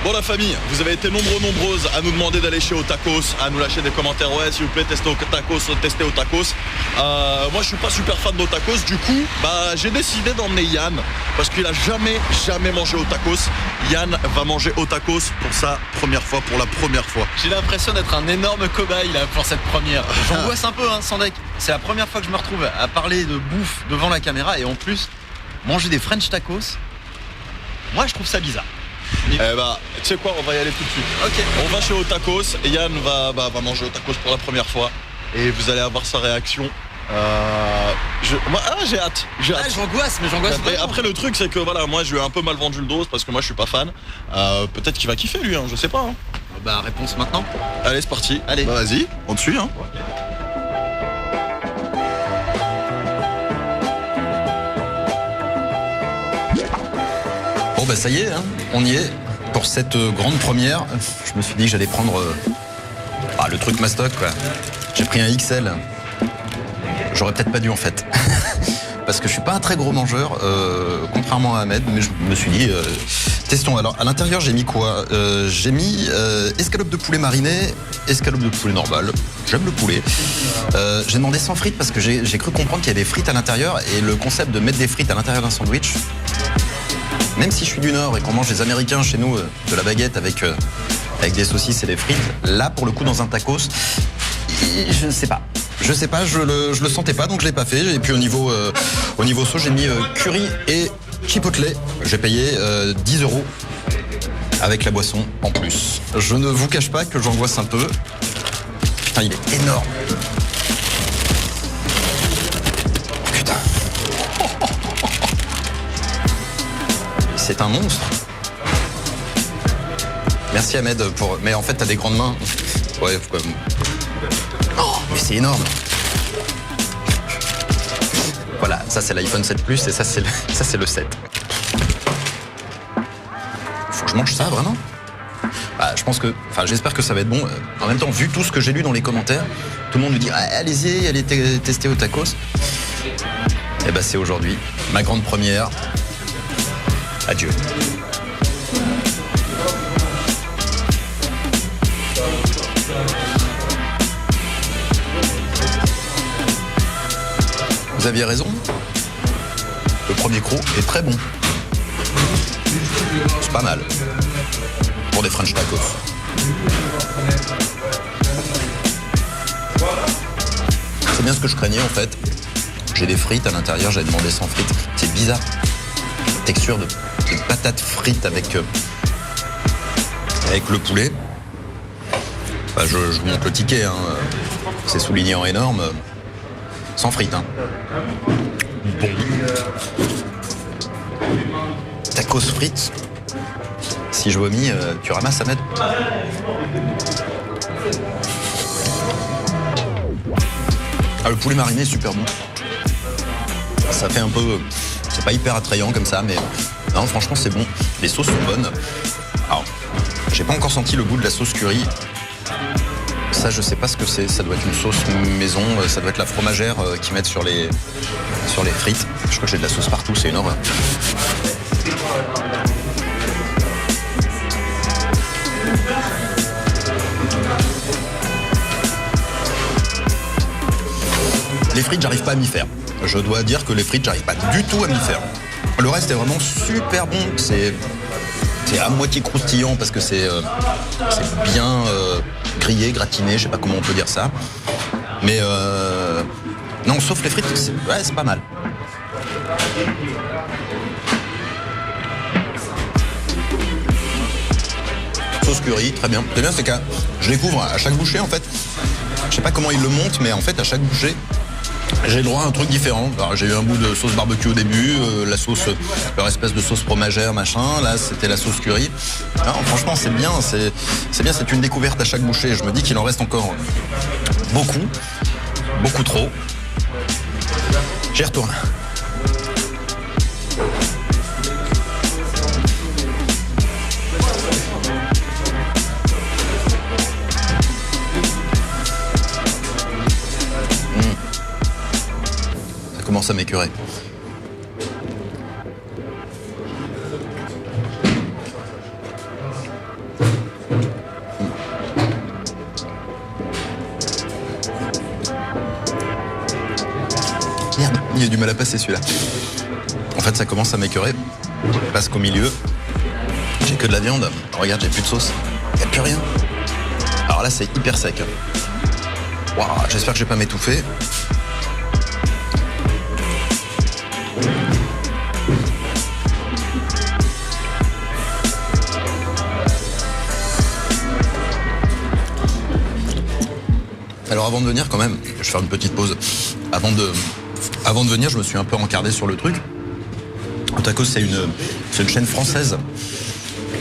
Bon la famille, vous avez été nombreuses à nous demander d'aller chez Otakos, à nous lâcher des commentaires, ouais s'il vous plaît testez Otakos. Moi je suis pas super fan d'Otakos, du coup j'ai décidé d'emmener Yann, parce qu'il a jamais mangé Otakos. Yann va manger Otakos pour sa première fois, pour la première fois. J'ai l'impression d'être un énorme cobaye là pour cette première. J'angoisse un peu Sandek, c'est la première fois que je me retrouve à parler de bouffe devant la caméra et en plus manger des French tacos. Moi je trouve ça bizarre. Tu sais quoi, on va y aller tout de suite. Ok. On va chez Otakos et Yann va manger Otakos pour la première fois et vous allez avoir sa réaction. J'ai hâte. J'angoisse, mais j'angoisse vraiment. Après le truc c'est que voilà, moi je lui ai un peu mal vendu le dos parce que moi je suis pas fan. Peut-être qu'il va kiffer lui, je sais pas. Réponse maintenant. Allez c'est parti. Allez. Vas-y, on te suit. Bon ça y est, on y est pour cette grande première. Je me suis dit que j'allais prendre le truc mastoc quoi. J'ai pris un XL. J'aurais peut-être pas dû en fait. Parce que je suis pas un très gros mangeur, contrairement à Ahmed, mais je me suis dit, testons. Alors à l'intérieur j'ai mis quoi? J'ai mis escalope de poulet mariné, escalope de poulet normal. J'aime le poulet. J'ai demandé sans frites parce que j'ai cru comprendre qu'il y avait des frites à l'intérieur et le concept de mettre des frites à l'intérieur d'un sandwich. Même si je suis du Nord et qu'on mange les Américains chez nous de la baguette avec des saucisses et des frites, là pour le coup dans un tacos, je ne sais pas. Je le sentais pas donc je l'ai pas fait. Et puis au niveau sauce j'ai mis curry et chipotle. J'ai payé 10 € avec la boisson en plus. Je ne vous cache pas que j'angoisse un peu. Putain il est énorme. Putain. C'est un monstre. Merci Ahmed pour. Mais en fait t'as des grandes mains. Ouais, faut quand même. Oh, mais c'est énorme. Voilà, ça c'est l'iPhone 7 Plus et ça c'est le 7. Faut que je mange ça vraiment. Je pense que, j'espère que ça va être bon. En même temps, vu tout ce que j'ai lu dans les commentaires, tout le monde nous dit allez-y, allez tester Otakos. Et c'est aujourd'hui ma grande première. Adieu. Vous aviez raison. Le premier croc est très bon. C'est pas mal. Pour des French tacos. C'est bien ce que je craignais en fait. J'ai des frites à l'intérieur, j'avais demandé sans frites. C'est bizarre. Texture de patates frites avec le poulet. Je vous montre le ticket. C'est souligné en énorme. Sans frites. Bon. Tacos frites. Si je vomis, tu ramasses Ahmed. Le poulet mariné est super bon. Ça fait un peu... C'est pas hyper attrayant comme ça, mais... Non, franchement, c'est bon. Les sauces sont bonnes. Alors, j'ai pas encore senti le goût de la sauce curry. Ça, je sais pas ce que c'est. Ça doit être une sauce maison. Ça doit être la fromagère qu'ils mettent sur les frites. Je crois que j'ai de la sauce partout. C'est une horreur. Les frites, j'arrive pas à m'y faire. Je dois dire que les frites, j'arrive pas du tout à m'y faire. Le reste est vraiment super bon. C'est à moitié croustillant parce que c'est bien grillé, gratiné, je sais pas comment on peut dire ça. Mais non, sauf les frites, c'est pas mal. Sauce curry, très bien. C'est bien, c'est que je découvre à chaque bouchée en fait. Je sais pas comment ils le montent, mais en fait à chaque bouchée, j'ai le droit à un truc différent. Alors, j'ai eu un bout de sauce barbecue au début, leur espèce de sauce fromagère, machin. Là, c'était la sauce curry. Non, franchement, c'est bien, c'est une découverte à chaque bouchée. Je me dis qu'il en reste encore beaucoup trop. J'y retourne. Commence à m'écœurer. Il a du mal à passer celui-là. En fait, ça commence à m'écœurer parce qu'au milieu, j'ai que de la viande. Regarde, j'ai plus de sauce. Il n'y a plus rien. Alors là, c'est hyper sec. Wow, j'espère que je vais pas m'étouffer. Alors avant de venir quand même, je vais faire une petite pause. Avant de venir, je me suis un peu encardé sur le truc. Tacos, c'est une chaîne française.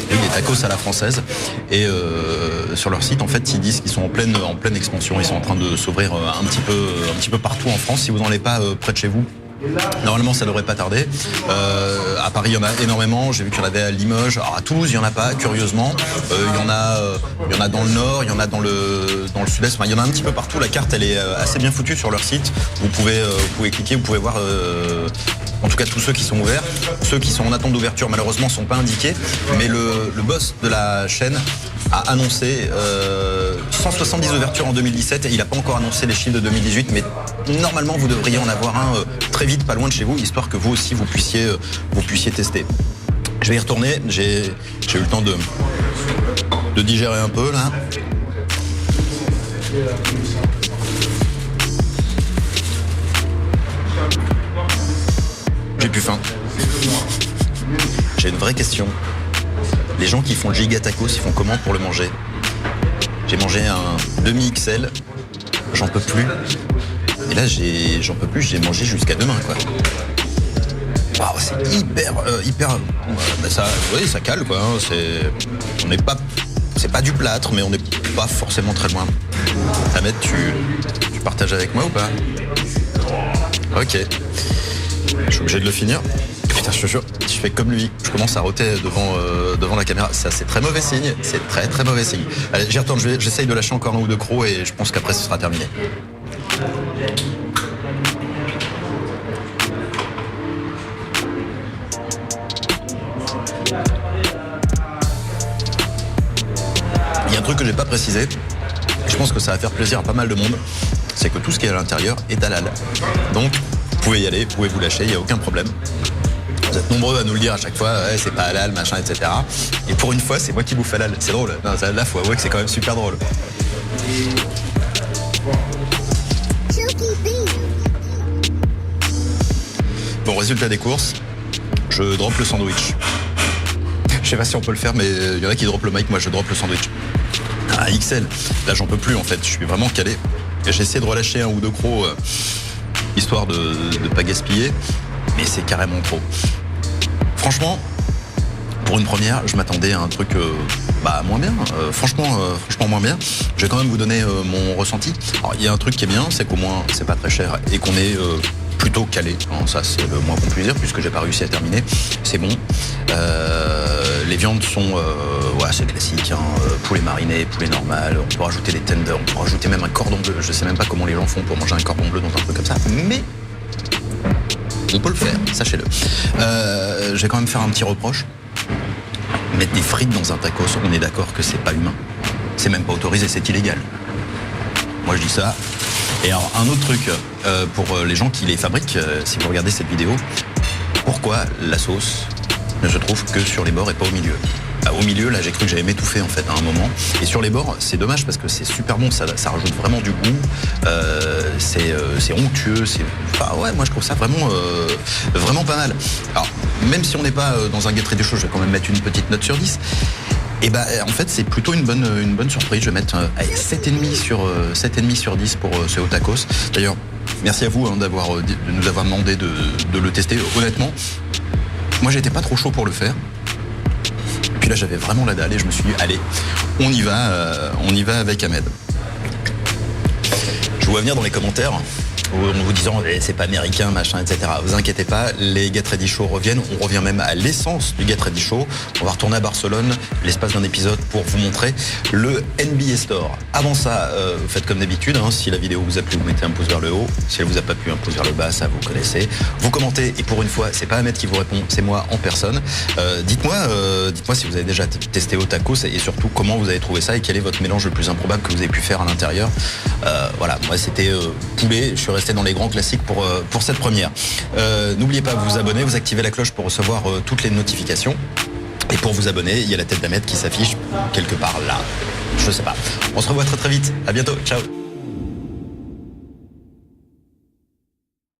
Des tacos à la française. Et sur leur site, en fait, ils disent qu'ils sont en pleine expansion. Ils sont en train de s'ouvrir un petit peu partout en France. Si vous n'en avez pas près de chez vous, normalement, ça devrait pas tarder. À Paris, il y en a énormément. J'ai vu qu'il y en avait à Limoges. Alors à Toulouse, il y en a pas, curieusement. Il y en a dans le nord, il y en a dans le sud-est. Enfin, il y en a un petit peu partout. La carte, elle est assez bien foutue sur leur site. Vous pouvez cliquer, vous pouvez voir. En tout cas, tous ceux qui sont ouverts. Ceux qui sont en attente d'ouverture, malheureusement, ne sont pas indiqués. Mais le boss de la chaîne a annoncé 170 ouvertures en 2017 et il n'a pas encore annoncé les chiffres de 2018. Mais normalement, vous devriez en avoir un très vite, pas loin de chez vous, histoire que vous aussi, vous puissiez tester. Je vais y retourner. J'ai eu le temps de digérer un peu, là. J'ai plus faim. J'ai une vraie question. Les gens qui font le giga tacos, ils font comment pour le manger? J'ai mangé un demi-XL, j'en peux plus. Et là, j'en peux plus, j'ai mangé jusqu'à demain, quoi. Waouh, c'est hyper... ça cale, quoi. Hein. C'est pas du plâtre, mais on n'est pas forcément très loin. Ahmed, tu partages avec moi ou pas? Ok. Je suis obligé de le finir. Putain, je te jure, je fais comme lui. Je commence à rôter devant la caméra. Ça, c'est très mauvais signe. C'est très très mauvais signe. Allez, j'y retourne. J'essaye de lâcher encore un ou deux crocs et je pense qu'après, ce sera terminé. Il y a un truc que j'ai pas précisé. Je pense que ça va faire plaisir à pas mal de monde. C'est que tout ce qui est à l'intérieur est halal. Donc, vous pouvez y aller, vous pouvez vous lâcher, il n'y a aucun problème. Vous êtes nombreux à nous le dire à chaque fois, ouais, c'est pas halal, machin, etc. Et pour une fois, c'est moi qui bouffe halal. C'est drôle. Non, là, faut avouer que c'est quand même super drôle. Bon, résultat des courses, je drop le sandwich. Je sais pas si on peut le faire, mais il y en a qui drop le mic, moi je drop le sandwich. Ah, XL, là j'en peux plus en fait, je suis vraiment calé. J'ai essayé de relâcher un ou deux crocs, histoire de ne pas gaspiller, mais c'est carrément trop. Franchement, pour une première, je m'attendais à un truc moins bien, franchement moins bien. Je vais quand même vous donner mon ressenti. Alors il y a un truc qui est bien, c'est qu'au moins c'est pas très cher et qu'on est plutôt calé. Ça c'est le moins qu'on puisse dire puisque j'ai pas réussi à terminer. C'est bon. Les viandes sont c'est classique, hein. Poulet mariné, poulet normal, on peut rajouter des tenders, on peut rajouter même un cordon bleu. Je sais même pas comment les gens font pour manger un cordon bleu dans un truc comme ça, mais on peut le faire, sachez-le. Je vais quand même faire un petit reproche. Mettre des frites dans un tacos, on est d'accord que c'est pas humain. C'est même pas autorisé, c'est illégal. Moi je dis ça. Et alors un autre truc, pour les gens qui les fabriquent, si vous regardez cette vidéo, pourquoi la sauce ne se trouve que sur les bords et pas au milieu? Au milieu, là, j'ai cru que j'allais m'étouffer en fait à un moment. Et sur les bords, c'est dommage parce que c'est super bon, ça rajoute vraiment du goût. C'est onctueux, moi je trouve ça vraiment pas mal. Alors, même si on n'est pas dans un Get Ready Show, je vais quand même mettre une petite note sur 10. Et en fait, c'est plutôt une bonne surprise. Je vais mettre 7,5 sur 10 pour ce Au Tacos. D'ailleurs, merci à vous de nous avoir demandé de le tester. Honnêtement, moi j'étais pas trop chaud pour le faire. Puis là j'avais vraiment la dalle et je me suis dit allez, on y va avec Ahmed. Je vous vois venir dans les commentaires en vous disant c'est pas américain, machin, etc. Vous inquiétez pas, les Get Ready Show reviennent. On revient même à l'essence du Get Ready Show. On va retourner à Barcelone l'espace d'un épisode pour vous montrer le NBA Store. Avant ça, vous faites comme d'habitude, hein, si la vidéo vous a plu, vous mettez un pouce vers le haut. Si elle vous a pas plu, un pouce vers le bas, ça vous connaissez. Vous commentez et pour une fois, c'est pas Ahmed qui vous répond, c'est moi en personne. Dites-moi si vous avez déjà testé Au Tacos et surtout comment vous avez trouvé ça et quel est votre mélange le plus improbable que vous avez pu faire à l'intérieur. Voilà, moi c'était poulet, je suis rester dans les grands classiques pour cette première. N'oubliez pas de vous abonner, vous activez la cloche pour recevoir toutes les notifications. Et pour vous abonner, il y a la tête d'Ahmed qui s'affiche quelque part là. Je sais pas. On se revoit très très vite. À bientôt. Ciao.